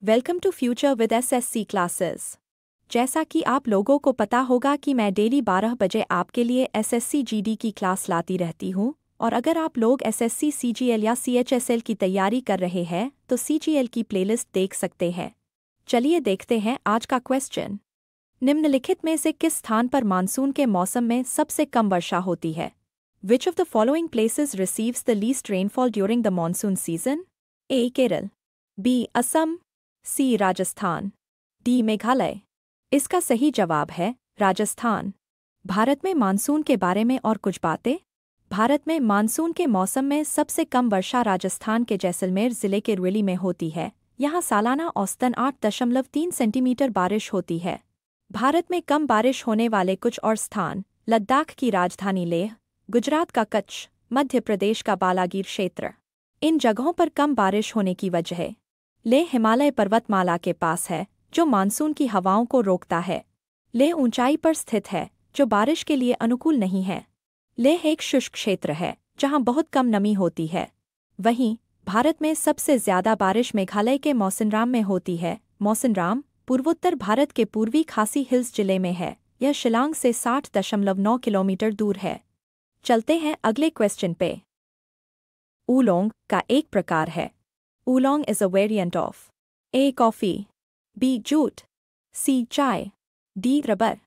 Welcome to future with SSC classes. जैसा कि आप लोगों को पता होगा कि मैं डेली 12 बजे आपके लिए एसएससी जीडी की क्लास लाती रहती हूँ, और अगर आप लोग एसएससी सीजीएल या सीएचएसएल की तैयारी कर रहे हैं तो सीजीएल की प्लेलिस्ट देख सकते हैं। चलिए देखते हैं आज का क्वेश्चन। निम्नलिखित में से किस स्थान पर मानसून के मौसम में सबसे कम वर्षा होती है? Which of the following places receives the least rainfall during the monsoon season? A. Kerala, B. Assam, C. Rajasthan, D. Meghalaya. इसका सही जवाब है राजस्थान। भारत में मानसून के बारे में और कुछ बातें। भारत में मानसून के मौसम में सबसे कम वर्षा राजस्थान के जैसलमेर जिले के रुड़ेली में होती है। यहाँ सालाना औसतन 8.3 सेंटीमीटर बारिश होती है। भारत में कम बारिश होने वाले कुछ और स्थान: लद्दाख की राजधानी लेह, गुजरात का कच्छ, मध्य प्रदेश का बालागीर क्षेत्र। इन जगहों पर कम बारिश होने की वजह: लेह हिमालय पर्वतमाला के पास है जो मानसून की हवाओं को रोकता है। लेह ऊंचाई पर स्थित है जो बारिश के लिए अनुकूल नहीं है। लेह एक शुष्क क्षेत्र है जहां बहुत कम नमी होती है। वहीं भारत में सबसे ज्यादा बारिश मेघालय के मौसिनराम में होती है। मौसिनराम पूर्वोत्तर भारत के पूर्वी खासी हिल्स जिले में है। यह शिलांग से 60.9 किलोमीटर दूर है। चलते हैं अगले क्वेश्चन पे। ऊलोंग का एक प्रकार है। Oolong is a variant of A. Coffee, B. Jute, C. Chai, D. Rubber.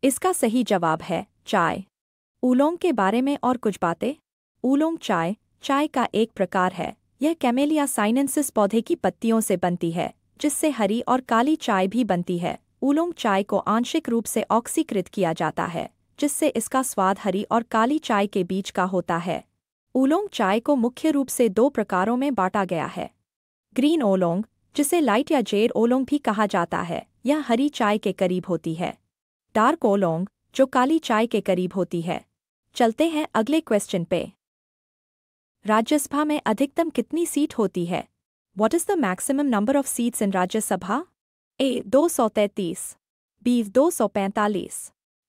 इसका सही जवाब है चाय। ऊलोंग के बारे में और कुछ बातें। ऊलोंग चाय का एक प्रकार है। यह कैमेलिया साइनेंसिस पौधे की पत्तियों से बनती है, जिससे हरी और काली चाय भी बनती है। ऊलोंग चाय को आंशिक रूप से ऑक्सीकृत किया जाता है, जिससे इसका स्वाद हरी और काली चाय के बीच का होता है। ऊलोंग चाय को मुख्य रूप से 2 प्रकारों में बांटा गया है। ग्रीन ओलोंग, जिसे लाइट या जेड ओलोंग भी कहा जाता है, यह हरी चाय के करीब होती है। डार्क ओलोंग, जो काली चाय के करीब होती है। चलते हैं अगले क्वेश्चन पे। राज्यसभा में अधिकतम कितनी सीट होती है? What is the maximum number of seats in Rajya Sabha? A. 233, B. 245,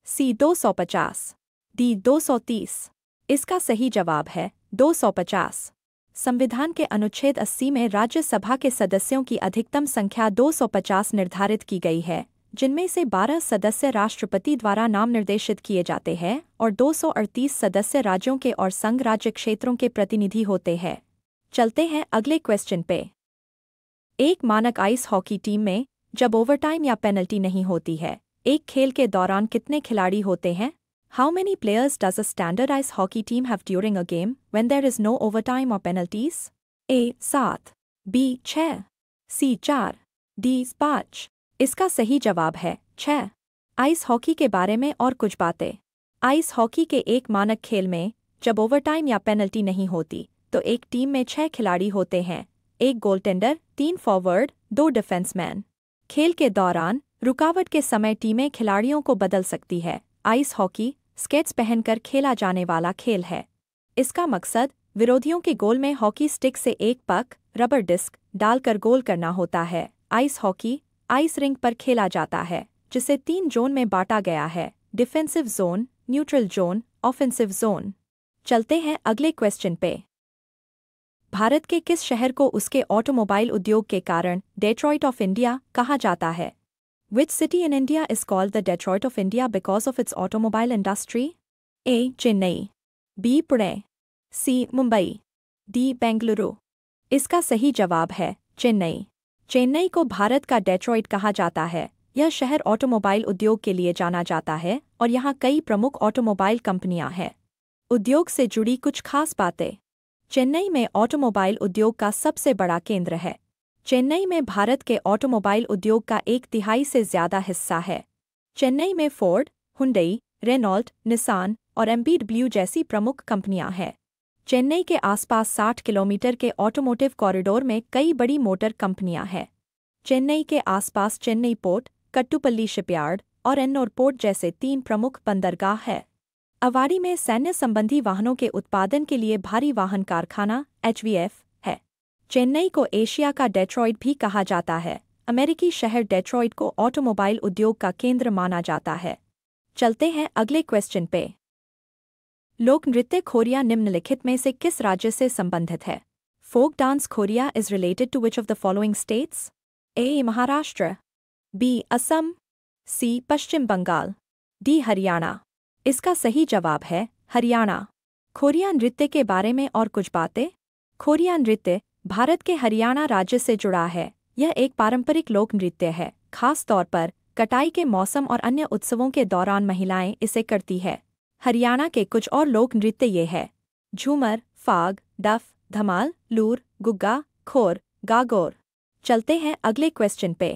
C. 250, D. 230। इसका सही जवाब है 250। संविधान के अनुच्छेद 80 में राज्यसभा के सदस्यों की अधिकतम संख्या 250 निर्धारित की गई है, जिनमें से 12 सदस्य राष्ट्रपति द्वारा नाम निर्देशित किए जाते हैं और 238 सदस्य राज्यों के और संघ राज्य क्षेत्रों के प्रतिनिधि होते हैं। चलते हैं अगले क्वेश्चन पे। एक मानक आइस हॉकी टीम में जब ओवरटाइम या पेनल्टी नहीं होती है, एक खेल के दौरान कितने खिलाड़ी होते हैं? How many players does a standard ice hockey team have during a game when there is no overtime or penalties? A. 7, B. 6, C. 4, D. 5। इसका सही जवाब है 6। आइस हॉकी के बारे में और कुछ बातें। आइस हॉकी के एक मानक खेल में जब ओवरटाइम या पेनल्टी नहीं होती तो एक टीम में 6 खिलाड़ी होते हैं: एक गोलटेंडर, 3 फॉरवर्ड, 2 डिफेंसमैन। खेल के दौरान रुकावट के समय टीमें खिलाड़ियों को बदल सकती है। आइस हॉकी स्केट्स पहनकर खेला जाने वाला खेल है। इसका मकसद विरोधियों के गोल में हॉकी स्टिक से एक पक, रबर डिस्क, डालकर गोल करना होता है। आइस हॉकी आइस रिंक पर खेला जाता है, जिसे 3 जोन में बांटा गया है: defensive zone, neutral zone, offensive zone. चलते हैं अगले क्वेश्चन पे। भारत के किस शहर को उसके ऑटोमोबाइल उद्योग के कारण डेट्रॉइट ऑफ इंडिया कहा जाता है? Which city in India is called the Detroit of India because of its automobile industry? A. Chennai, B. Pune, C. Mumbai, D. Bengaluru। इसका सही जवाब है चेन्नई। चेन्नई को भारत का डेट्रॉइट कहा जाता है। यह शहर ऑटोमोबाइल उद्योग के लिए जाना जाता है और यहाँ कई प्रमुख ऑटोमोबाइल कंपनियां हैं। उद्योग से जुड़ी कुछ खास बातें। चेन्नई में ऑटोमोबाइल उद्योग का सबसे बड़ा केंद्र है। चेन्नई में भारत के ऑटोमोबाइल उद्योग का 1/3 से ज्यादा हिस्सा है। चेन्नई में फोर्ड, हुंडई, रेनॉल्ट, निसान और एमबीडब्ल्यू जैसी प्रमुख कंपनियां हैं। चेन्नई के आसपास 60 किलोमीटर के ऑटोमोटिव कॉरिडोर में कई बड़ी मोटर कंपनियां हैं। चेन्नई के आसपास चेन्नई पोर्ट, कट्टुपल्ली शिपयार्ड और एन्नोर पोर्ट जैसे 3 प्रमुख बंदरगाह हैं। अवाड़ी में सैन्य संबंधी वाहनों के उत्पादन के लिए भारी वाहन कारखाना HVF है। चेन्नई को एशिया का डेट्रॉइट भी कहा जाता है। अमेरिकी शहर डेट्रॉइट को ऑटोमोबाइल उद्योग का केंद्र माना जाता है। चलते हैं अगले क्वेश्चन पे। लोक नृत्य खोरिया निम्नलिखित में से किस राज्य से संबंधित है? Folk dance Khoria is related to which of the following states? A Maharashtra, B Assam, C Paschim Bengal, D Haryana. इसका सही जवाब है हरियाणा। खोरिया नृत्य के बारे में और कुछ बातें। खोरिया नृत्य भारत के हरियाणा राज्य से जुड़ा है। यह एक पारंपरिक लोक नृत्य है। खास तौर पर कटाई के मौसम और अन्य उत्सवों के दौरान महिलाएं इसे करती है। हरियाणा के कुछ और लोक नृत्य ये है: झूमर, फाग, डफ, धमाल, लूर, गुग्गा, खोर, गागोर। चलते हैं अगले क्वेश्चन पे।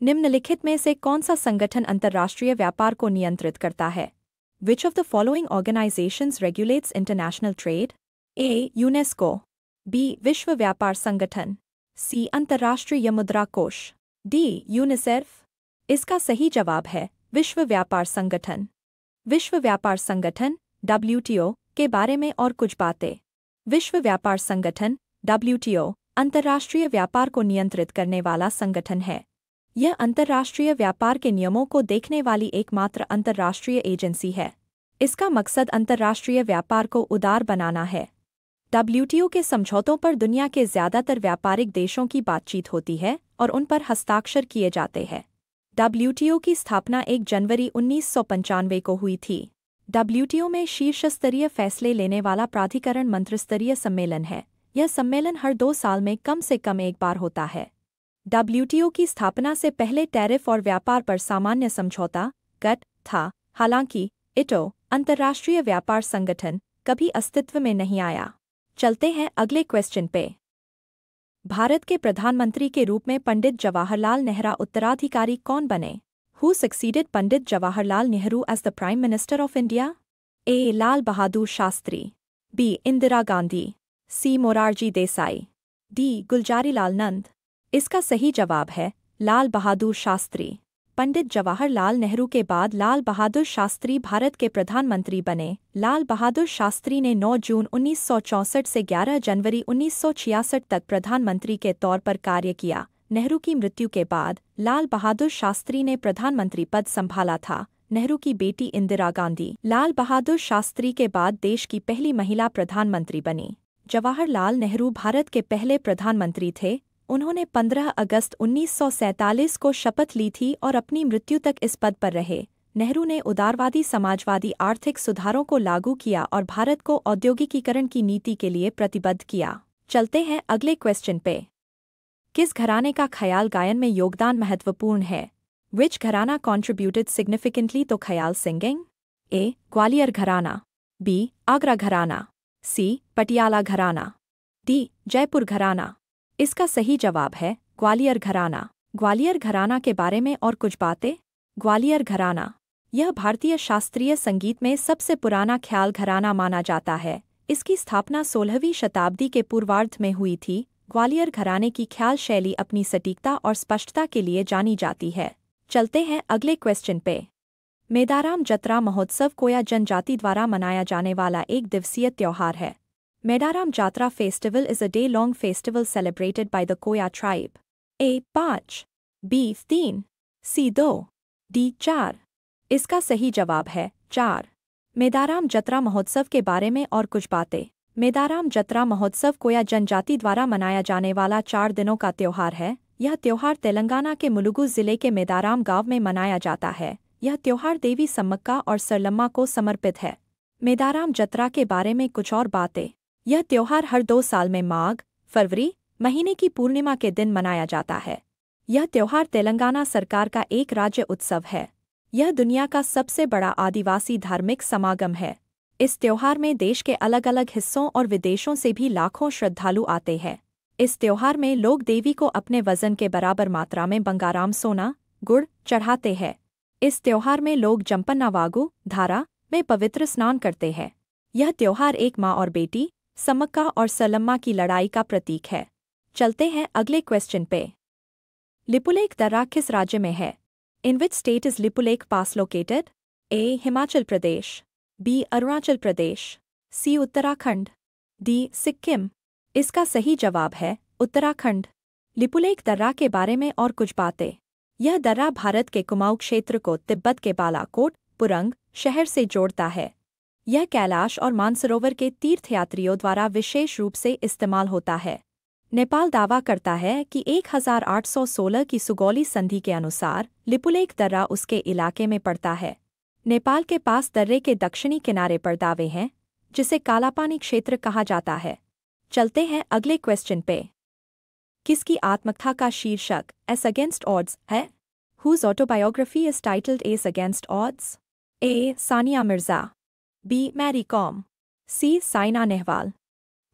निम्नलिखित में से कौन सा संगठन अंतर्राष्ट्रीय व्यापार को नियंत्रित करता है? Which of the following organizations regulates international trade? A. UNESCO, B. विश्व व्यापार संगठन, C. अंतर्राष्ट्रीय मुद्रा कोष, D. यूनिसेफ। इसका सही जवाब है विश्व व्यापार संगठन। विश्व व्यापार संगठन WTO के बारे में और कुछ बातें। विश्व व्यापार संगठन WTO अंतर्राष्ट्रीय व्यापार को नियंत्रित करने वाला संगठन है। यह अंतर्राष्ट्रीय व्यापार के नियमों को देखने वाली एकमात्र अंतर्राष्ट्रीय एजेंसी है। इसका मकसद अंतर्राष्ट्रीय व्यापार को उदार बनाना है। WTO के समझौतों पर दुनिया के ज़्यादातर व्यापारिक देशों की बातचीत होती है और उन पर हस्ताक्षर किए जाते हैं। WTO की स्थापना 1 जनवरी 1995 को हुई थी। WTO में शीर्ष स्तरीय फैसले लेने वाला प्राधिकरण मंत्रिस्तरीय सम्मेलन है। यह सम्मेलन हर 2 साल में कम से कम एक बार होता है। WTO की स्थापना से पहले टैरिफ और व्यापार पर सामान्य समझौता GATT था। हालांकि ITO अंतर्राष्ट्रीय व्यापार संगठन कभी अस्तित्व में नहीं आया। चलते हैं अगले क्वेश्चन पे। भारत के प्रधानमंत्री के रूप में पंडित जवाहरलाल नेहरू उत्तराधिकारी कौन बने? Who succeeded Pandit Jawaharlal Nehru as the Prime Minister of India? A. Lal Bahadur Shastri, B. Indira Gandhi, C. Morarji Desai, D. Gulzarilal नंद। इसका सही जवाब है लाल बहादुर शास्त्री। पंडित जवाहरलाल नेहरू के बाद लाल बहादुर शास्त्री भारत के प्रधानमंत्री बने। लाल बहादुर शास्त्री ने 9 जून 1964 से 11 जनवरी 1966 तक प्रधानमंत्री के तौर पर कार्य किया। नेहरू की मृत्यु के बाद लाल बहादुर शास्त्री ने प्रधानमंत्री पद संभाला था। नेहरू की बेटी इंदिरा गांधी लाल बहादुर शास्त्री के बाद देश की पहली महिला प्रधानमंत्री बनी। जवाहरलाल नेहरू भारत के पहले प्रधानमंत्री थे। उन्होंने 15 अगस्त 1947 को शपथ ली थी और अपनी मृत्यु तक इस पद पर रहे। नेहरू ने उदारवादी समाजवादी आर्थिक सुधारों को लागू किया और भारत को औद्योगिकीकरण की नीति के लिए प्रतिबद्ध किया। चलते हैं अगले क्वेश्चन पे। किस घराने का ख्याल गायन में योगदान महत्वपूर्ण है? Which घराना contributed significantly to ख्याल सिंगिंग? A. ग्वालियर घराना, B. आगरा घराना, C. पटियाला घराना, D. जयपुर घराना। इसका सही जवाब है ग्वालियर घराना। ग्वालियर घराना के बारे में और कुछ बातें। ग्वालियर घराना यह भारतीय शास्त्रीय संगीत में सबसे पुराना ख्याल घराना माना जाता है। इसकी स्थापना 16वीं शताब्दी के पूर्वार्ध में हुई थी। ग्वालियर घराने की ख्याल शैली अपनी सटीकता और स्पष्टता के लिए जानी जाती है। चलते हैं अगले क्वेश्चन पे। मेदाराम जतरा महोत्सव कोया जनजाति द्वारा मनाया जाने वाला एक दिवसीय त्योहार है। Medaram Jatra Festival is a day-long festival celebrated by the Koya tribe. A. 5, B. 3, C. 2, D. 4। इसका सही जवाब है 4। मेदाराम जतरा महोत्सव के बारे में और कुछ बातें। मेदाराम जतरा महोत्सव कोया जनजाति द्वारा मनाया जाने वाला 4 दिनों का त्योहार है। यह त्योहार तेलंगाना के मुलुगु जिले के मेदाराम गांव में मनाया जाता है। यह त्योहार देवी सम्मक्का और सरलम्मा को समर्पित है। मेदाराम जतरा के बारे में कुछ और बातें। यह त्योहार हर 2 साल में माघ, फरवरी महीने की पूर्णिमा के दिन मनाया जाता है। यह त्योहार तेलंगाना सरकार का एक राज्य उत्सव है। यह दुनिया का सबसे बड़ा आदिवासी धार्मिक समागम है। इस त्योहार में देश के अलग अलग हिस्सों और विदेशों से भी लाखों श्रद्धालु आते हैं। इस त्योहार में लोग देवी को अपने वजन के बराबर मात्रा में बंगाराम सोना, गुड़ चढ़ाते हैं। इस त्योहार में लोग जम्पन्नावागु धारा में पवित्र स्नान करते हैं। यह त्योहार एक माँ और बेटी सम्मक्का और सरलम्मा की लड़ाई का प्रतीक है। चलते हैं अगले क्वेश्चन पे। लिपुलेख दर्रा किस राज्य में है? In which state is Lipulekh pass located? A. Himachal Pradesh, B. Arunachal Pradesh, C. Uttarakhand, D. Sikkim. इसका सही जवाब है उत्तराखंड। लिपुलेख दर्रा के बारे में और कुछ बातें। यह दर्रा भारत के कुमाऊं क्षेत्र को तिब्बत के बालाकोट पुरंग शहर से जोड़ता है। यह कैलाश और मानसरोवर के तीर्थयात्रियों द्वारा विशेष रूप से इस्तेमाल होता है। नेपाल दावा करता है कि 1816 की सुगौली संधि के अनुसार लिपुलेख दर्रा उसके इलाके में पड़ता है। नेपाल के पास दर्रे के दक्षिणी किनारे पर दावे हैं, जिसे कालापानी क्षेत्र कहा जाता है। चलते हैं अगले क्वेश्चन पे। किसकी आत्मकथा का शीर्षक एस अगेंस्ट ऑड्स है? Whose autobiography is titled Ace Against Odds? A. Sania Mirza, B. Mary Kom, C. Saina Nehwal,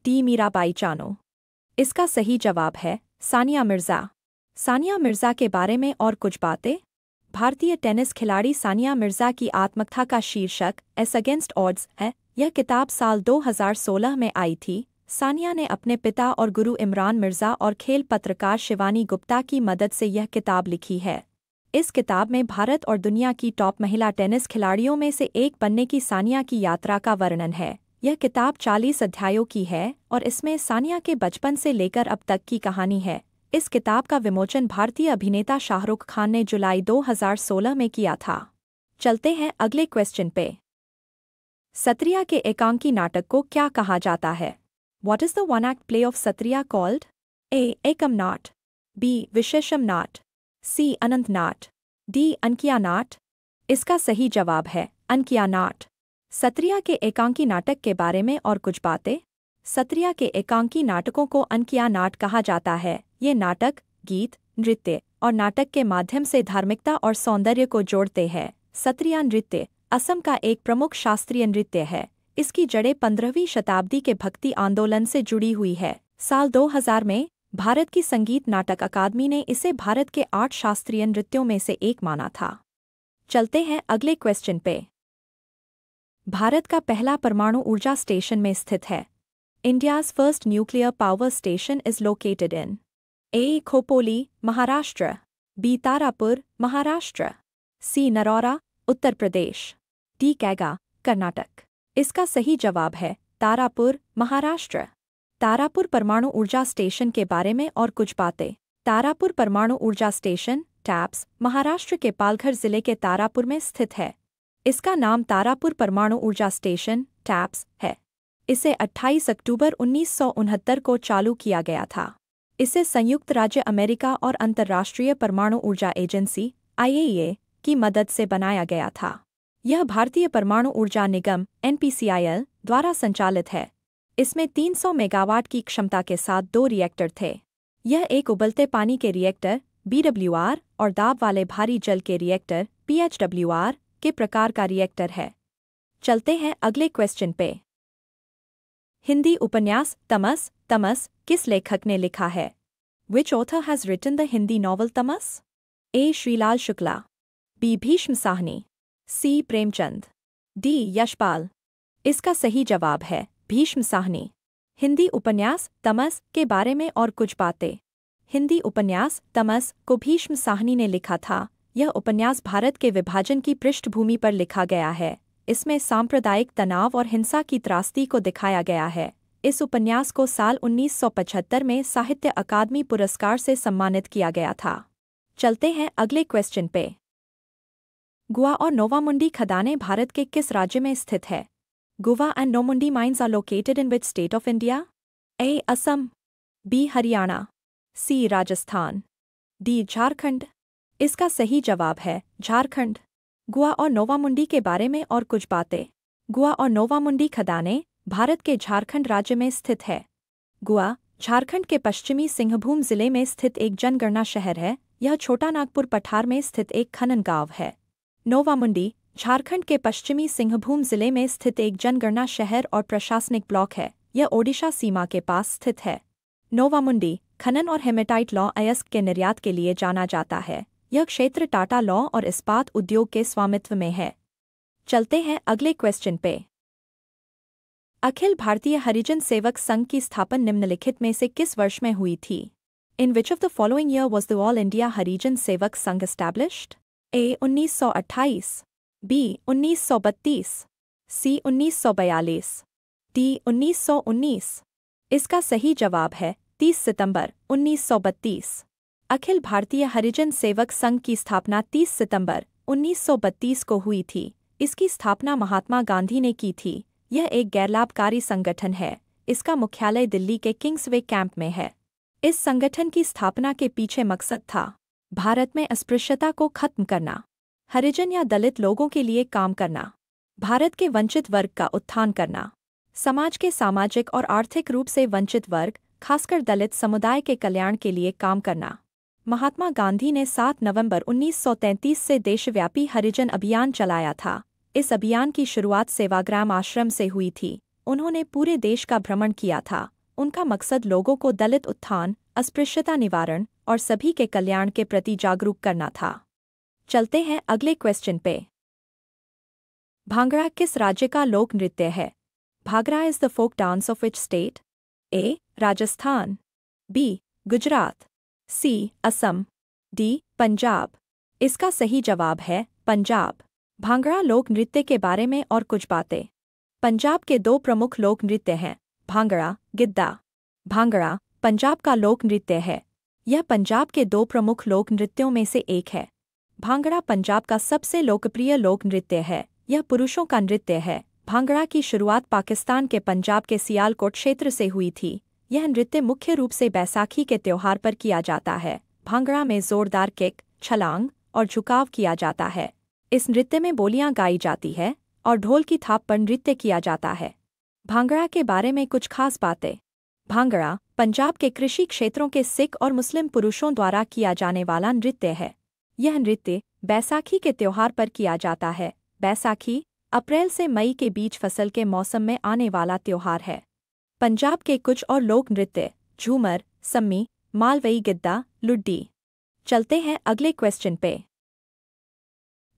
D. Mirabai Chanu. इसका सही जवाब है सानिया मिर्जा। सानिया मिर्जा के बारे में और कुछ बातें। भारतीय टेनिस खिलाड़ी सानिया मिर्जा की आत्मकथा का शीर्षक एस अगेंस्ट ऑड्स है। यह किताब साल 2016 में आई थी। सानिया ने अपने पिता और गुरु इमरान मिर्जा और खेल पत्रकार शिवानी गुप्ता की मदद से यह किताब लिखी है। इस किताब में भारत और दुनिया की टॉप महिला टेनिस खिलाड़ियों में से एक बनने की सानिया की यात्रा का वर्णन है। यह किताब 40 अध्यायों की है और इसमें सानिया के बचपन से लेकर अब तक की कहानी है। इस किताब का विमोचन भारतीय अभिनेता शाहरुख खान ने जुलाई 2016 में किया था। चलते हैं अगले क्वेश्चन पे। सत्रिया के एकांकी नाटक को क्या कहा जाता है? What is the one-act play of Satriya called? A. Ekam Naat, B. विशेषम naught, C. Anant naught, D. Ankiya नाट। इसका सही जवाब है अंकिया नाट। सत्रिया के एकांकी नाटक के बारे में और कुछ बातें। सत्रिया के एकांकी नाटकों को अंकिया नाट कहा जाता है। ये नाटक गीत, नृत्य और नाटक के माध्यम से धार्मिकता और सौंदर्य को जोड़ते हैं। सत्रिया नृत्य असम का एक प्रमुख शास्त्रीय नृत्य है। इसकी जड़ें 15वीं शताब्दी के भक्ति आंदोलन से जुड़ी हुई है। साल 2000 में भारत की संगीत नाटक अकादमी ने इसे भारत के 8 शास्त्रीय नृत्यों में से एक माना था। चलते हैं अगले क्वेश्चन पे। भारत का पहला परमाणु ऊर्जा स्टेशन में स्थित है। India's first nuclear power station is located in A. Khopoli, Maharashtra, B. Tarapur, Maharashtra, C. Narora, Uttar Pradesh, D. Kaiga, Karnataka. इसका सही जवाब है तारापुर, महाराष्ट्र। तारापुर परमाणु ऊर्जा स्टेशन के बारे में और कुछ बातें। तारापुर परमाणु ऊर्जा स्टेशन टैप्स महाराष्ट्र के पालघर जिले के तारापुर में स्थित है। इसका नाम तारापुर परमाणु ऊर्जा स्टेशन टैप्स है। इसे 28 अक्टूबर 1969 को चालू किया गया था। इसे संयुक्त राज्य अमेरिका और अंतर्राष्ट्रीय परमाणु ऊर्जा एजेंसी IAEA की मदद से बनाया गया था। यह भारतीय परमाणु ऊर्जा निगम NPCIL द्वारा संचालित है। इसमें 300 मेगावाट की क्षमता के साथ 2 रिएक्टर थे। यह एक उबलते पानी के रिएक्टर BWR और दाब वाले भारी जल के रिएक्टर PHWR के प्रकार का रिएक्टर है। चलते हैं अगले क्वेश्चन पे। हिंदी उपन्यास तमस तमस किस लेखक ने लिखा है? Which author has written the Hindi novel Tamas? A. Shrilal Shukla, B. Bhishma Sahni, C. Premchand, D. Yashpal. इसका सही जवाब है भीष्म साहनी। हिंदी उपन्यास तमस के बारे में और कुछ बातें। हिंदी उपन्यास तमस को भीष्म साहनी ने लिखा था। यह उपन्यास भारत के विभाजन की पृष्ठभूमि पर लिखा गया है। इसमें सांप्रदायिक तनाव और हिंसा की त्रासदी को दिखाया गया है। इस उपन्यास को साल 1975 में साहित्य अकादमी पुरस्कार से सम्मानित किया गया था। चलते हैं अगले क्वेश्चन पे। गुआ और नोवामुंडी खदानें भारत के किस राज्य में स्थित है? Gua and Noamundi mines are located in which state of India? A. Assam, B. Haryana, C. Rajasthan, D. Jharkhand. इसका सही जवाब है झारखंड। गुआ और नोवामुंडी के बारे में और कुछ बातें। गुआ और नोवामुंडी खदानें भारत के झारखंड राज्य में स्थित है। गुआ झारखंड के पश्चिमी सिंहभूम जिले में स्थित एक जनगणना शहर है। यह छोटा नागपुर पठार में स्थित एक खनन गांव है। नोवामुंडी झारखंड के पश्चिमी सिंहभूम जिले में स्थित एक जनगणना शहर और प्रशासनिक ब्लॉक है। यह ओडिशा सीमा के पास स्थित है। नोवामुंडी खनन और हेमेटाइट लॉ अयस्क के निर्यात के लिए जाना जाता है। यह क्षेत्र टाटा लॉ और इस्पात उद्योग के स्वामित्व में है। चलते हैं अगले क्वेश्चन पे। अखिल भारतीय हरिजन सेवक संघ की स्थापना निम्नलिखित में से किस वर्ष में हुई थी? In which of the following year was the All India Harijan Sevak Sangh established? A. 1928, B. 1932, C. 1942, D. 1919। इसका सही जवाब है 30 सितंबर 1932। अखिल भारतीय हरिजन सेवक संघ की स्थापना 30 सितंबर 1932 को हुई थी। इसकी स्थापना महात्मा गांधी ने की थी। यह एक गैरलाभकारी संगठन है। इसका मुख्यालय दिल्ली के किंग्सवे कैंप में है। इस संगठन की स्थापना के पीछे मकसद था भारत में अस्पृश्यता को खत्म करना, हरिजन या दलित लोगों के लिए काम करना, भारत के वंचित वर्ग का उत्थान करना, समाज के सामाजिक और आर्थिक रूप से वंचित वर्ग, खासकर दलित समुदाय के कल्याण के लिए काम करना। महात्मा गांधी ने 7 नवंबर 1933 से देशव्यापी हरिजन अभियान चलाया था। इस अभियान की शुरुआत सेवाग्राम आश्रम से हुई थी। उन्होंने पूरे देश का भ्रमण किया था। उनका मकसद लोगों को दलित उत्थान, अस्पृश्यता निवारण और सभी के कल्याण के प्रति जागरूक करना था। चलते हैं अगले क्वेश्चन पे। भांगड़ा किस राज्य का लोक नृत्य है? Bhangra is the folk dance of which state? A. Rajasthan, B. Gujarat, C. Assam, D. Punjab. इसका सही जवाब है पंजाब। भांगड़ा लोक नृत्य के बारे में और कुछ बातें। पंजाब के 2 प्रमुख लोक नृत्य हैं, भांगड़ा, गिद्धा। भांगड़ा पंजाब का लोक नृत्य है। यह पंजाब के 2 प्रमुख लोक नृत्यों में से एक है। भांगड़ा पंजाब का सबसे लोकप्रिय लोक नृत्य है। यह पुरुषों का नृत्य है। भांगड़ा की शुरुआत पाकिस्तान के पंजाब के सियालकोट क्षेत्र से हुई थी। यह नृत्य मुख्य रूप से बैसाखी के त्योहार पर किया जाता है। भांगड़ा में जोरदार किक, छलांग और झुकाव किया जाता है। इस नृत्य में बोलियां गाई जाती है और ढोल की थाप पर नृत्य किया जाता है। भांगड़ा के बारे में कुछ खास बातें। भांगड़ा पंजाब के कृषि क्षेत्रों के सिख और मुस्लिम पुरुषों द्वारा किया जाने वाला नृत्य है। यह नृत्य बैसाखी के त्योहार पर किया जाता है। बैसाखी अप्रैल से मई के बीच फसल के मौसम में आने वाला त्योहार है। पंजाब के कुछ और लोक नृत्य झूमर, सम्मी, मालवई गिद्धा, लुड्डी। चलते हैं अगले क्वेश्चन पे।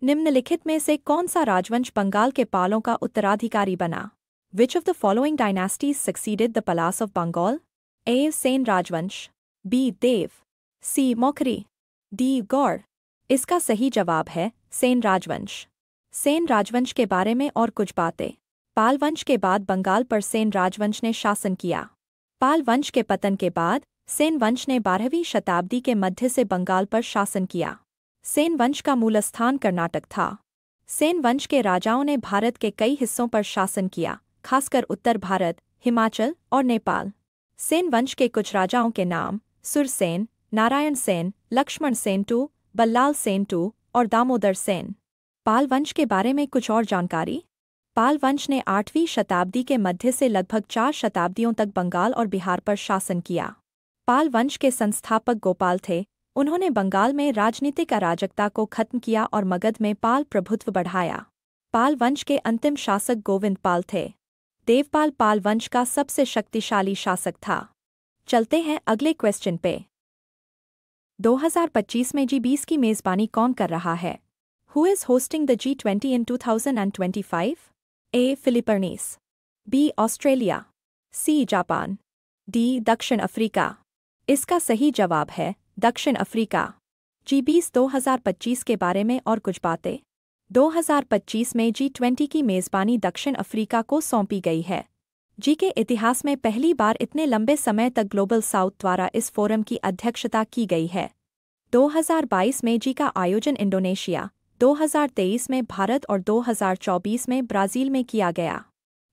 निम्नलिखित में से कौन सा राजवंश बंगाल के पालों का उत्तराधिकारी बना? Which of the following dynasties succeeded the Palas of Bengal? A. Sen राजवंश, B. देव, C. मौखरी, D. गौड़। इसका सही जवाब है सेन राजवंश। सेन राजवंश के बारे में और कुछ बातें। पाल वंश के बाद बंगाल पर सेन राजवंश ने शासन किया। पाल वंश के पतन के बाद सेन वंश ने 12वीं शताब्दी के मध्य से बंगाल पर शासन किया। सेन वंश का मूल स्थान कर्नाटक था। सेन वंश के राजाओं ने भारत के कई हिस्सों पर शासन किया, खासकर उत्तर भारत, हिमाचल और नेपाल। सेन वंश के कुछ राजाओं के नाम सुरसेन, नारायण सेन, लक्ष्मण सेन II, बल्लाल सेन II और दामोदर सेन। पाल वंश के बारे में कुछ और जानकारी। पाल वंश ने 8वीं शताब्दी के मध्य से लगभग 4 शताब्दियों तक बंगाल और बिहार पर शासन किया। पाल वंश के संस्थापक गोपाल थे। उन्होंने बंगाल में राजनीतिक अराजकता को खत्म किया और मगध में पाल प्रभुत्व बढ़ाया। पाल वंश के अंतिम शासक गोविंद पाल थे। देवपाल पाल वंश का सबसे शक्तिशाली शासक था। चलते हैं अगले क्वेश्चन पे। 2025 में G20 की मेजबानी कौन कर रहा है? Who is hosting the G20 in 2025? A. Philippines, B. Australia, C. Japan, D. दक्षिण अफ्रीका। इसका सही जवाब है दक्षिण अफ्रीका। G20 2025 के बारे में और कुछ बातें। 2025 में G20 की मेजबानी दक्षिण अफ्रीका को सौंपी गई है। जी के इतिहास में पहली बार इतने लंबे समय तक ग्लोबल साउथ द्वारा इस फोरम की अध्यक्षता की गई है। 2022 में जी का आयोजन इंडोनेशिया, 2023 में भारत और 2024 में ब्राजील में किया गया।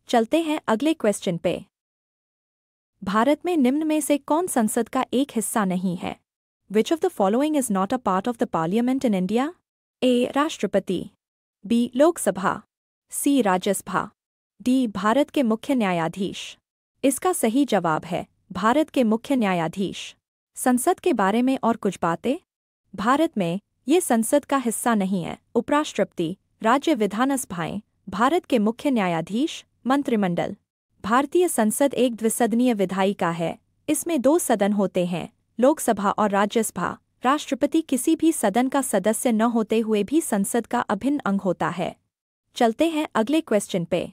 चलते हैं अगले क्वेश्चन पे। भारत में निम्न में से कौन संसद का एक हिस्सा नहीं है? Which of the following is not a part of the parliament in India? A. राष्ट्रपति, B. Lok Sabha, C. Rajya Sabha, D. Bharat के मुख्य न्यायाधीश। इसका सही जवाब है भारत के मुख्य न्यायाधीश। संसद के बारे में और कुछ बातें। भारत में ये संसद का हिस्सा नहीं है। उपराष्ट्रपति, राज्य विधानसभाएं, भारत के मुख्य न्यायाधीश, मंत्रिमंडल। भारतीय संसद एक द्विसदनीय विधायिका है। इसमें 2 सदन होते हैं, लोकसभा और राज्यसभा। राष्ट्रपति किसी भी सदन का सदस्य न होते हुए भी संसद का अभिन्न अंग होता है। चलते हैं अगले क्वेश्चन पे।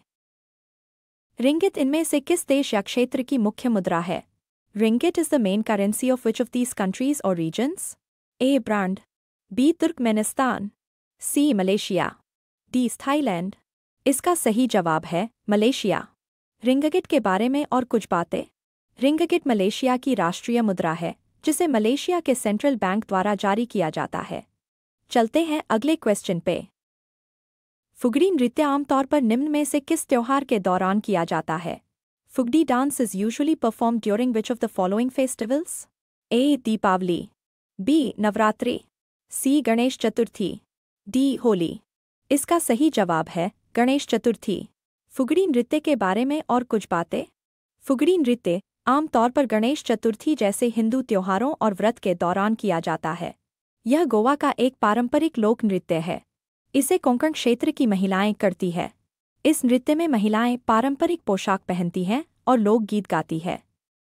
रिंगिट इनमें से किस देश या क्षेत्र की मुख्य मुद्रा है? Ringgit is the main currency of which of these countries और regions? A. Brand, B. Turkmenistan, C. Malaysia, D. Thailand. इसका सही जवाब है मलेशिया। रिंगिट के बारे में और कुछ बातें। रिंगिट मलेशिया की राष्ट्रीय मुद्रा है, जिसे मलेशिया के सेंट्रल बैंक द्वारा जारी किया जाता है। चलते हैं अगले क्वेश्चन पे। फुगड़ी नृत्य आमतौर पर निम्न में से किस त्योहार के दौरान किया जाता है? Fugdi dance is usually performed during which of the following festivals? A. Deepavali, B. Navratri, C. Ganesh Chaturthi, D. Holi. इसका सही जवाब है गणेश चतुर्थी। फुगड़ी नृत्य के बारे में और कुछ बातें। फुगड़ी नृत्य आमतौर पर गणेश चतुर्थी जैसे हिंदू त्योहारों और व्रत के दौरान किया जाता है। यह गोवा का एक पारंपरिक लोक नृत्य है। इसे कोंकण क्षेत्र की महिलाएं करती है। इस नृत्य में महिलाएं पारंपरिक पोशाक पहनती हैं और लोकगीत गाती है।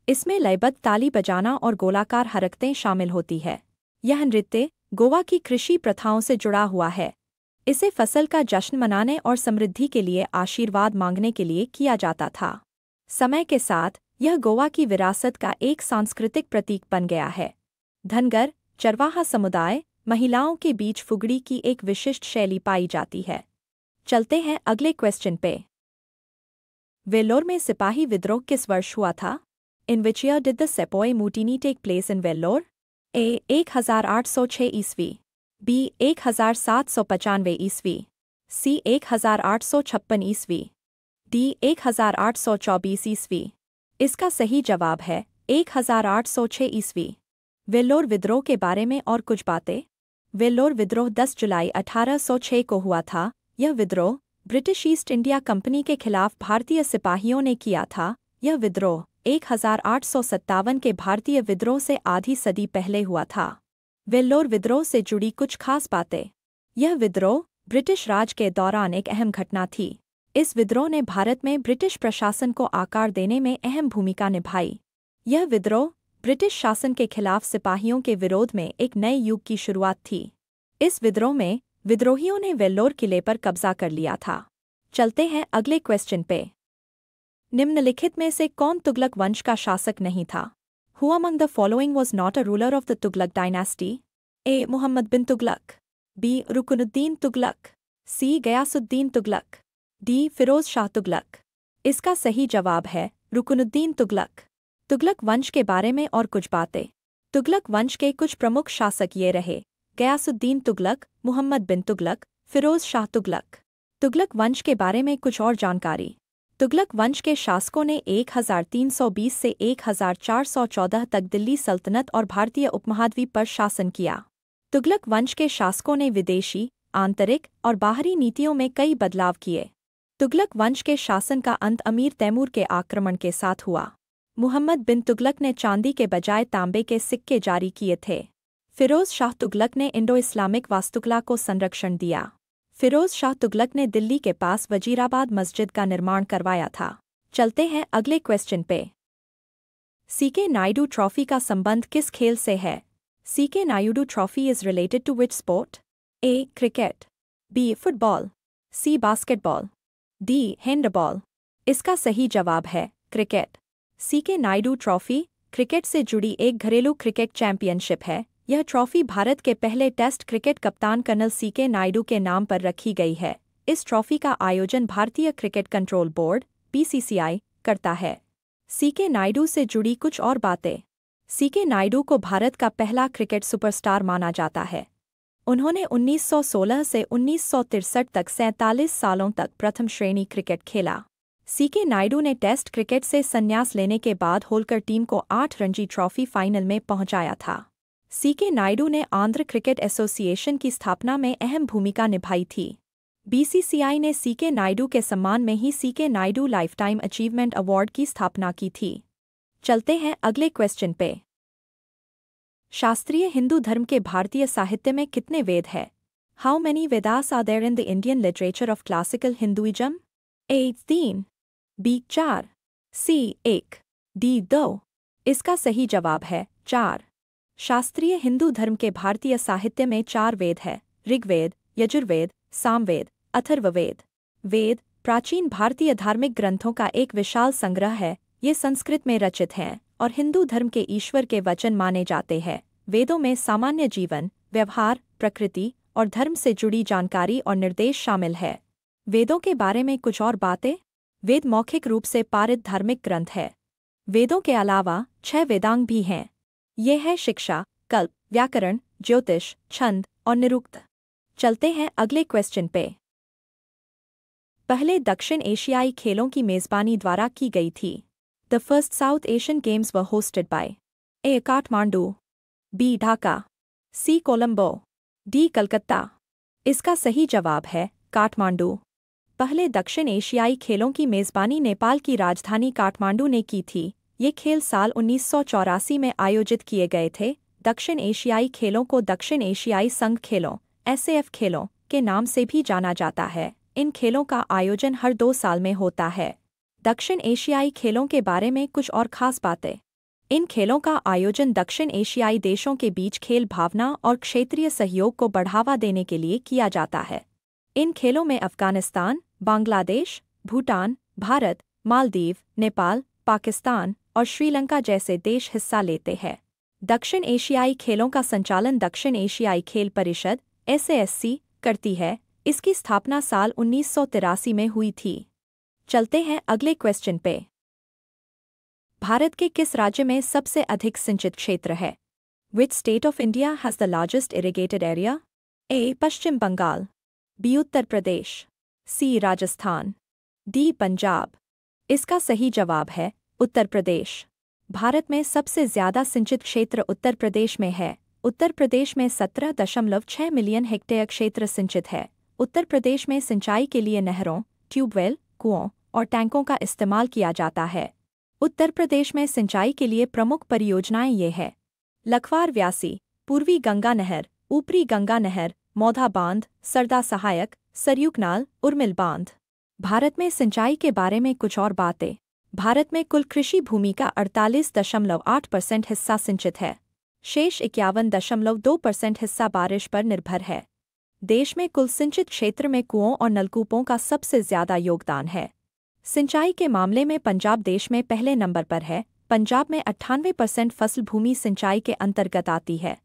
इसमें लयबद्ध ताली बजाना और गोलाकार हरकतें शामिल होती है। यह नृत्य गोवा की कृषि प्रथाओं से जुड़ा हुआ है। इसे फसल का जश्न मनाने और समृद्धि के लिए आशीर्वाद मांगने के लिए किया जाता था। समय के साथ यह गोवा की विरासत का एक सांस्कृतिक प्रतीक बन गया है। धनगर चरवाहा समुदाय महिलाओं के बीच फुगड़ी की एक विशिष्ट शैली पाई जाती है। चलते हैं अगले क्वेश्चन पे। वेल्लोर में सिपाही विद्रोह किस वर्ष हुआ था? In which year did the sepoy mutiny take place in Vellore? A. 1806 ईस्वी, बी. 1795 ईस्वी, सी. 1856 ईस्वी, डी. 1824 ईस्वी। इसका सही जवाब है 1806 ईस्वी। वेल्लोर विद्रोह के बारे में और कुछ बातें। वेल्लोर विद्रोह 10 जुलाई 1806 को हुआ था। यह विद्रोह ब्रिटिश ईस्ट इंडिया कंपनी के खिलाफ भारतीय सिपाहियों ने किया था। यह विद्रोह 1857 के भारतीय विद्रोह से आधी सदी पहले हुआ था। वेल्लोर विद्रोह से जुड़ी कुछ खास बातें। यह विद्रोह ब्रिटिश राज के दौरान एक अहम घटना थी। इस विद्रोह ने भारत में ब्रिटिश प्रशासन को आकार देने में अहम भूमिका निभाई। यह विद्रोह ब्रिटिश शासन के खिलाफ सिपाहियों के विरोध में एक नए युग की शुरुआत थी। इस विद्रोह में विद्रोहियों ने वेल्लोर किले पर कब्जा कर लिया था। चलते हैं अगले क्वेश्चन पे। निम्नलिखित में से कौन तुगलक वंश का शासक नहीं था? Who among the following was not a ruler of the Tughlaq dynasty? A. Muhammad bin Tughlaq, B. Ruknuddin Tughlaq, C. Ghiyasuddin Tughlaq, D. Firoz Shah Tughlaq. इसका सही जवाब है रुकनुद्दीन तुगलक। तुगलक वंश के बारे में और कुछ बातें। तुगलक वंश के कुछ प्रमुख शासक ये रहे: गयासुद्दीन तुगलक, मुहम्मद बिन तुगलक, फिरोज शाह तुगलक। तुगलक वंश के बारे में कुछ और जानकारी। तुगलक वंश के शासकों ने 1320 से 1414 तक दिल्ली सल्तनत और भारतीय उपमहाद्वीप पर शासन किया। तुगलक वंश के शासकों ने विदेशी, आंतरिक और बाहरी नीतियों में कई बदलाव किए। तुगलक वंश के शासन का अंत अमीर तैमूर के आक्रमण के साथ हुआ। मुहम्मद बिन तुगलक ने चांदी के बजाय तांबे के सिक्के जारी किए थे। फिरोज शाह तुगलक ने इंडो इस्लामिक वास्तुकला को संरक्षण दिया। फिरोज शाह तुगलक ने दिल्ली के पास वजीराबाद मस्जिद का निर्माण करवाया था। चलते हैं अगले क्वेश्चन पे। सीके नायडू ट्रॉफी का संबंध किस खेल से है? CK Naidu trophy is related to which sport? A. Cricket, B. Football, C. Basketball, D. Handball. इसका सही जवाब है cricket. CK Naidu trophy cricket से जुड़ी एक घरेलू क्रिकेट चैंपियनशिप है। यह ट्रॉफी भारत के पहले टेस्ट क्रिकेट कप्तान कर्नल सीके नायडू के नाम पर रखी गई है। इस ट्रॉफी का आयोजन भारतीय क्रिकेट कंट्रोल बोर्ड (बीसीसीआई) करता है। सीके नायडू से जुड़ी कुछ और बातें। सीके नायडू को भारत का पहला क्रिकेट सुपरस्टार माना जाता है। उन्होंने 1916 से 1963 तक 47 सालों तक प्रथम श्रेणी क्रिकेट खेला। सीके नायडू ने टेस्ट क्रिकेट से संन्यास लेने के बाद होलकर टीम को 8 रणजी ट्रॉफी फाइनल में पहुंचाया था। सीके नायडू ने आंध्र क्रिकेट एसोसिएशन की स्थापना में अहम भूमिका निभाई थी। बीसीसीआई ने सीके नायडू के सम्मान में ही C K Naidu lifetime achievement award की स्थापना की थी। चलते हैं अगले क्वेश्चन पे। शास्त्रीय हिंदू धर्म के भारतीय साहित्य में कितने वेद हैं? How many Vedas are there in the Indian literature of classical Hinduism? A. 3, B. 4, C. 1, D. 2। इसका सही जवाब है 4। शास्त्रीय हिंदू धर्म के भारतीय साहित्य में 4 वेद हैं: ऋग्वेद, यजुर्वेद, सामवेद, अथर्ववेद। वेद प्राचीन भारतीय धार्मिक ग्रंथों का एक विशाल संग्रह है। ये संस्कृत में रचित हैं और हिंदू धर्म के ईश्वर के वचन माने जाते हैं। वेदों में सामान्य जीवन, व्यवहार, प्रकृति और धर्म से जुड़ी जानकारी और निर्देश शामिल है। वेदों के बारे में कुछ और बातें। वेद मौखिक रूप से पारित धार्मिक ग्रंथ है। वेदों के अलावा 6 वेदांग भी हैं। ये है शिक्षा, कल्प, व्याकरण, ज्योतिष, छंद और निरुक्त। चलते हैं अगले क्वेश्चन पे। पहले दक्षिण एशियाई खेलों की मेजबानी द्वारा की गई थी। The first South Asian games were hosted by A Kathmandu, B Dhaka, C Colombo, D Calcutta. इसका सही जवाब है काठमांडू। पहले दक्षिण एशियाई खेलों की मेज़बानी नेपाल की राजधानी काठमांडू ने की थी। ये खेल साल 1984 में आयोजित किए गए थे। दक्षिण एशियाई खेलों को दक्षिण एशियाई संघ खेलों (एसएएफ) खेलों के नाम से भी जाना जाता है। इन खेलों का आयोजन हर 2 साल में होता है। दक्षिण एशियाई खेलों के बारे में कुछ और खास बातें। इन खेलों का आयोजन दक्षिण एशियाई देशों के बीच खेल भावना और क्षेत्रीय सहयोग को बढ़ावा देने के लिए किया जाता है। इन खेलों में अफगानिस्तान, बांग्लादेश, भूटान, भारत, मालदीव, नेपाल, पाकिस्तान और श्रीलंका जैसे देश हिस्सा लेते हैं। दक्षिण एशियाई खेलों का संचालन दक्षिण एशियाई खेल परिषद (एसएएससी) करती है। इसकी स्थापना साल 1983 में हुई थी। चलते हैं अगले क्वेश्चन पे। भारत के किस राज्य में सबसे अधिक सिंचित क्षेत्र है? Which state of India has the largest irrigated area? A. Paschim Bangal, B. Uttar Pradesh, C. Rajasthan, D. Punjab. इसका सही जवाब है उत्तर प्रदेश। भारत में सबसे ज्यादा सिंचित क्षेत्र उत्तर प्रदेश में है। उत्तर प्रदेश में 17.6 मिलियन हेक्टेयर क्षेत्र सिंचित है। उत्तर प्रदेश में सिंचाई के लिए नहरों, ट्यूबवेल, कुओं और टैंकों का इस्तेमाल किया जाता है। उत्तर प्रदेश में सिंचाई के लिए प्रमुख परियोजनाएं ये हैं: लखवार व्यासी, पूर्वी गंगा नहर, ऊपरी गंगा नहर, मौधा बांध, सरदा सहायक, सरयू कनाल, उर्मिल बांध। भारत में सिंचाई के बारे में कुछ और बातें। भारत में कुल कृषि भूमि का 48.8% हिस्सा सिंचित है। शेष 51.2% हिस्सा बारिश पर निर्भर है। देश में कुल सिंचित क्षेत्र में कुओं और नलकूपों का सबसे ज्यादा योगदान है। सिंचाई के मामले में पंजाब देश में पहले नंबर पर है। पंजाब में 98% फसल भूमि सिंचाई के अंतर्गत आती है।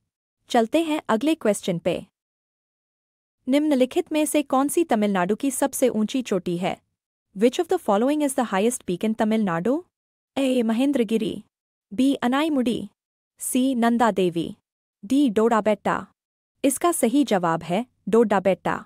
चलते हैं अगले क्वेश्चन पे। निम्नलिखित में से कौन सी तमिलनाडु की सबसे ऊंची चोटी है? Which of the following is the highest peak in Tamil Nadu? A. Mahendragiri, B. Anaimudi, C. Nanda Devi, D. Doda Betta. इसका सही जवाब है डोडा बेट्टा।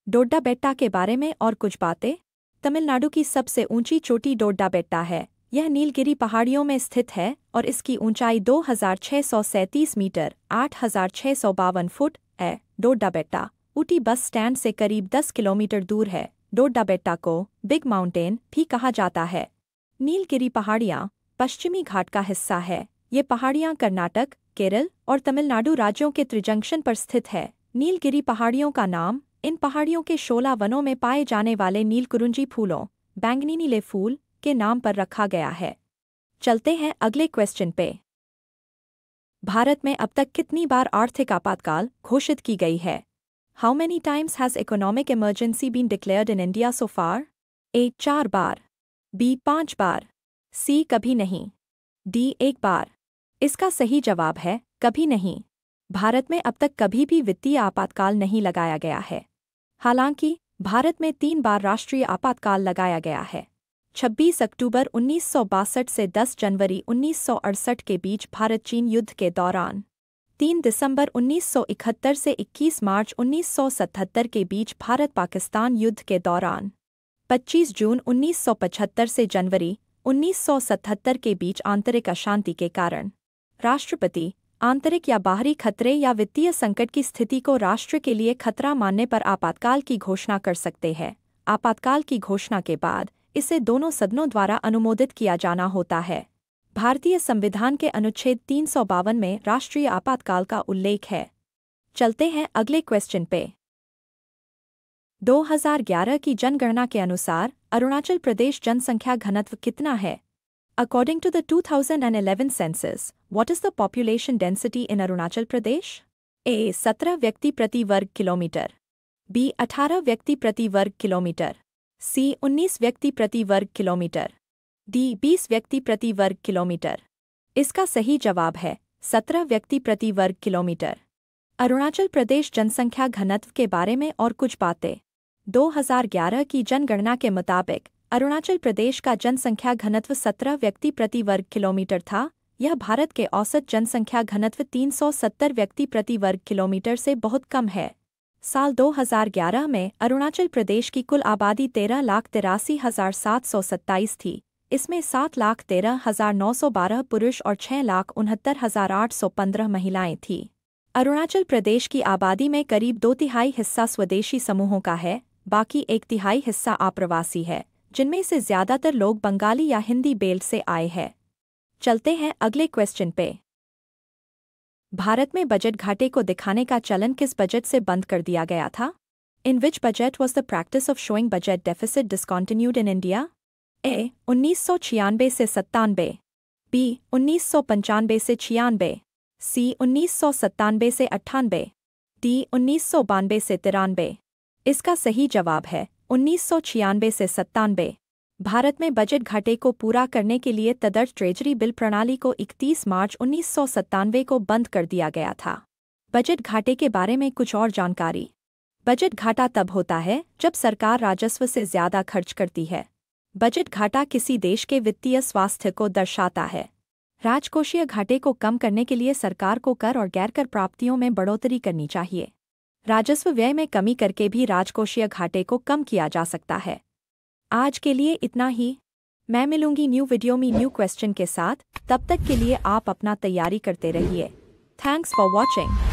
डोडा बेट्टा के बारे में और कुछ बातें। तमिलनाडु की सबसे ऊंची चोटी डोडा बेट्टा है। यह नीलगिरी पहाड़ियों में स्थित है और इसकी ऊंचाई 2637 मीटर 8652 फुट है। डोडा बेट्टा ऊटी बस स्टैंड से करीब 10 किलोमीटर दूर है। डोडा बेट्टा को बिग माउंटेन भी कहा जाता है। नीलगिरी पहाड़ियाँ पश्चिमी घाट का हिस्सा है। ये पहाड़ियाँ कर्नाटक, केरल और तमिलनाडु राज्यों के त्रिजंक्शन पर स्थित है। नीलगिरी पहाड़ियों का नाम इन पहाड़ियों के शोला वनों में पाए जाने वाले नीलकुरुंजी फूलों बैंगनी नीले फूल के नाम पर रखा गया है। चलते हैं अगले क्वेश्चन पे। भारत में अब तक कितनी बार आर्थिक आपातकाल घोषित की गई है? How many times has economic emergency been declared in India so far? A. 4 बार, बी. 5 बार, सी. कभी नहीं, डी. 1 बार। इसका सही जवाब है कभी नहीं। भारत में अब तक कभी भी वित्तीय आपातकाल नहीं लगाया गया है। हालांकि भारत में 3 बार राष्ट्रीय आपातकाल लगाया गया है। 26 अक्टूबर 1962 से 10 जनवरी 1968 के बीच भारत चीन युद्ध के दौरान, 3 दिसंबर 1971 से 21 मार्च 1977 के बीच भारत पाकिस्तान युद्ध के दौरान, 25 जून 1975 से जनवरी 1977 के बीच आंतरिक अशांति के कारण। राष्ट्रपति आंतरिक या बाहरी खतरे या वित्तीय संकट की स्थिति को राष्ट्र के लिए खतरा मानने पर आपातकाल की घोषणा कर सकते हैं। आपातकाल की घोषणा के बाद इसे दोनों सदनों द्वारा अनुमोदित किया जाना होता है। भारतीय संविधान के अनुच्छेद 352 में राष्ट्रीय आपातकाल का उल्लेख है। चलते हैं अगले क्वेश्चन पे। 2011 की जनगणना के अनुसार अरुणाचल प्रदेश जनसंख्या घनत्व कितना है? According to the 2011 census, what is the population density in Arunachal Pradesh? A. 17 व्यक्ति प्रति वर्ग किलोमीटर, बी. 18 व्यक्ति प्रति वर्ग किलोमीटर, सी. 19 व्यक्ति प्रति वर्ग किलोमीटर, डी. 20 व्यक्ति प्रति वर्ग किलोमीटर। इसका सही जवाब है 17 व्यक्ति प्रति वर्ग किलोमीटर। अरुणाचल प्रदेश जनसंख्या घनत्व के बारे में और कुछ बातें। 2011 की जनगणना के मुताबिक अरुणाचल प्रदेश का जनसंख्या घनत्व 17 व्यक्ति प्रति वर्ग किलोमीटर था। यह भारत के औसत जनसंख्या घनत्व 370 व्यक्ति प्रति वर्ग किलोमीटर से बहुत कम है। साल 2011 में अरुणाचल प्रदेश की कुल आबादी 13,83,727 थी। इसमें 7,13,912 पुरुष और 6,69,815 महिलाएं थीं। अरुणाचल प्रदेश की आबादी में करीब 2/3 हिस्सा स्वदेशी समूहों का है, बाकी 1/3 हिस्सा आप्रवासी है, जिनमें से ज़्यादातर लोग बंगाली या हिंदी बेल्ट से आए हैं। चलते हैं अगले क्वेश्चन पे। भारत में बजट घाटे को दिखाने का चलन किस बजट से बंद कर दिया गया था? In which budget was the practice of showing budget deficit discontinued in India? A. 1996 से 97, B. 1995 से 96, C. 1997 से 98, D. 1992 से 93। इसका सही जवाब है 1996 से 97। भारत में बजट घाटे को पूरा करने के लिए तदर्थ ट्रेजरी बिल प्रणाली को 31 मार्च 1997 को बंद कर दिया गया था। बजट घाटे के बारे में कुछ और जानकारी। बजट घाटा तब होता है जब सरकार राजस्व से ज़्यादा खर्च करती है। बजट घाटा किसी देश के वित्तीय स्वास्थ्य को दर्शाता है। राजकोषीय घाटे को कम करने के लिए सरकार को कर और गैरकर प्राप्तियों में बढ़ोतरी करनी चाहिए। राजस्व व्यय में कमी करके भी राजकोषीय घाटे को कम किया जा सकता है। आज के लिए इतना ही। मैं मिलूंगी न्यू वीडियो में न्यू क्वेश्चन के साथ। तब तक के लिए आप अपना तैयारी करते रहिए। Thanks for watching.